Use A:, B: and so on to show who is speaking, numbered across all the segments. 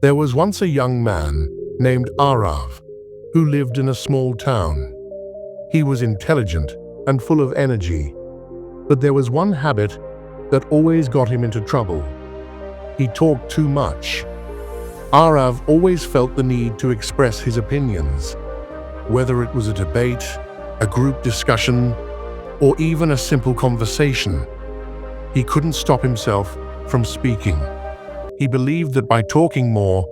A: There was once a young man named Aarav who lived in a small town. He was intelligent and full of energy, but there was one habit that always got him into trouble. He talked too much. Aarav always felt the need to express his opinions, whether it was a debate, a group discussion, or even a simple conversation. He couldn't stop himself from speaking. He believed that by talking more,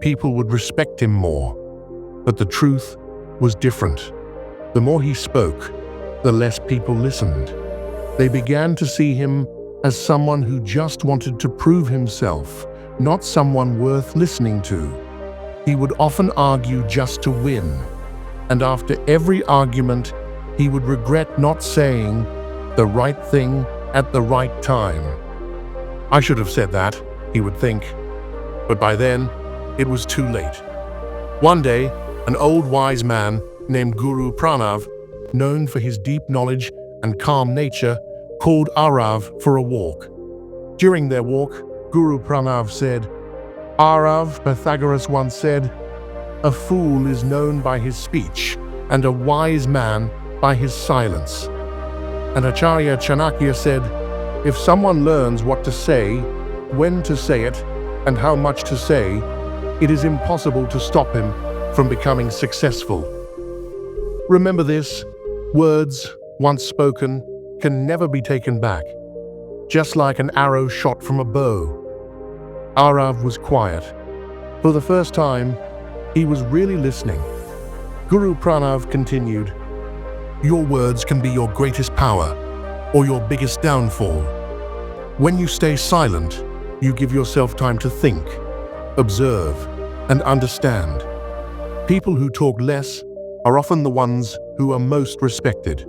A: people would respect him more. But the truth was different. The more he spoke, the less people listened. They began to see him as someone who just wanted to prove himself, not someone worth listening to. He would often argue just to win, and after every argument, he would regret not saying the right thing at the right time. I should have said that, he would think, but by then, it was too late. One day, an old wise man named Guru Pranav, known for his deep knowledge and calm nature, called Aarav for a walk. During their walk, Guru Pranav said, "Aarav, Pythagoras once said, a fool is known by his speech, and a wise man by his silence." And Acharya Chanakya said, "If someone learns what to say, when to say it, and how much to say, it is impossible to stop him from becoming successful." Remember this: words, once spoken, can never be taken back. Just like an arrow shot from a bow. Aarav was quiet. For the first time, he was really listening. Guru Pranav continued, "Your words can be your greatest power or your biggest downfall. When you stay silent, you give yourself time to think, observe, and understand. People who talk less are often the ones who are most respected."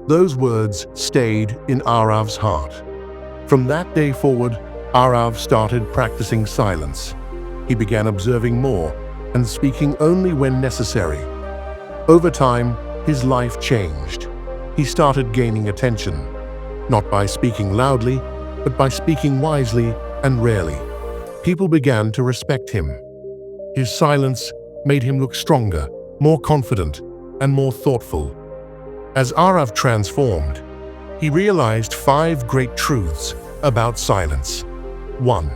A: Those words stayed in Aarav's heart. From that day forward, Aarav started practicing silence. He began observing more and speaking only when necessary. Over time, his life changed. He started gaining attention, not by speaking loudly, but by speaking wisely and rarely. People began to respect him. His silence made him look stronger, more confident, and more thoughtful. As Aarav transformed, he realized 5 great truths about silence. 1.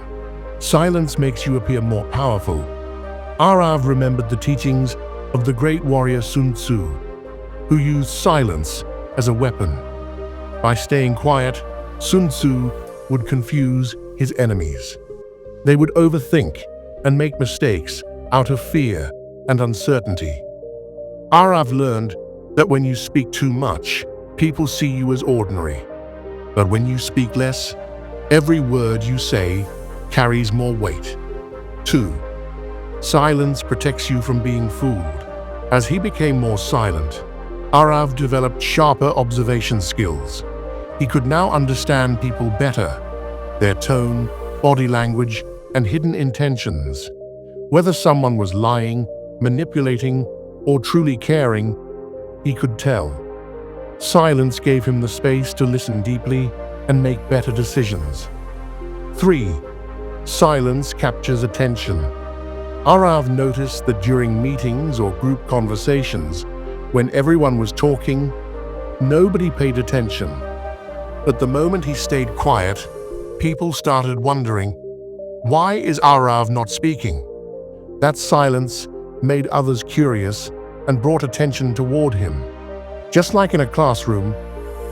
A: Silence makes you appear more powerful. Aarav remembered the teachings of the great warrior Sun Tzu, who used silence as a weapon. By staying quiet, Sun Tzu would confuse his enemies. They would overthink and make mistakes out of fear and uncertainty. Aarav learned that when you speak too much, people see you as ordinary. But when you speak less, every word you say carries more weight. 2. Silence protects you from being fooled. As he became more silent, Aarav developed sharper observation skills. He could now understand people better, their tone, body language, and hidden intentions. Whether someone was lying, manipulating, or truly caring, he could tell. Silence gave him the space to listen deeply and make better decisions. 3. Silence captures attention. Aarav noticed that during meetings or group conversations, when everyone was talking, nobody paid attention. But the moment he stayed quiet, people started wondering, why is Aarav not speaking? That silence made others curious and brought attention toward him. Just like in a classroom,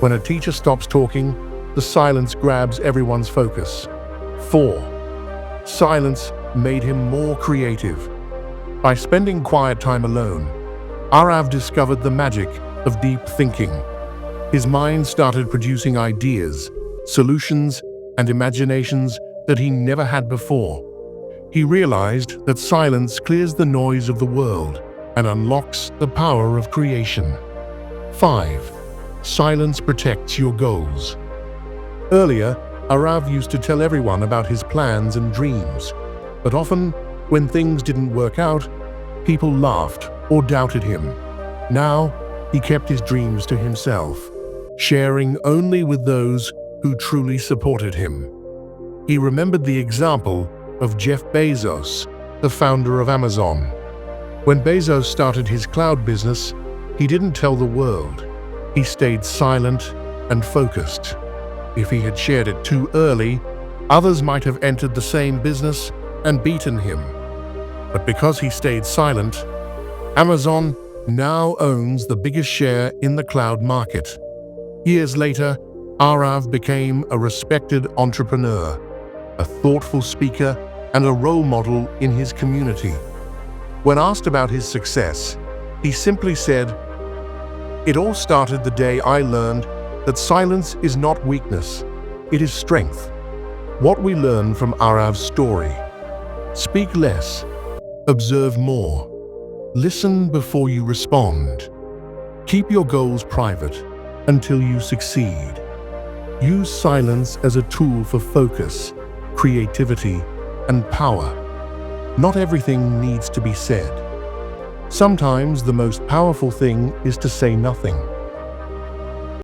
A: when a teacher stops talking, the silence grabs everyone's focus. 4. Silence made him more creative. By spending quiet time alone, Aarav discovered the magic of deep thinking. His mind started producing ideas, solutions, and imaginations that he never had before. He realized that silence clears the noise of the world and unlocks the power of creation. 5. Silence protects your goals. Earlier, Aarav used to tell everyone about his plans and dreams, but often, when things didn't work out, people laughed or doubted him. Now, he kept his dreams to himself, sharing only with those who truly supported him. He remembered the example of Jeff Bezos, the founder of Amazon. When Bezos started his cloud business, he didn't tell the world. He stayed silent and focused. If he had shared it too early, others might have entered the same business and beaten him. But because he stayed silent, Amazon now owns the biggest share in the cloud market. Years later, Aarav became a respected entrepreneur, a thoughtful speaker, and a role model in his community. When asked about his success, he simply said, "It all started the day I learned that silence is not weakness, it is strength." What we learn from Aarav's story: speak less, observe more, listen before you respond. Keep your goals private until you succeed. Use silence as a tool for focus, creativity, and power. Not everything needs to be said. Sometimes the most powerful thing is to say nothing.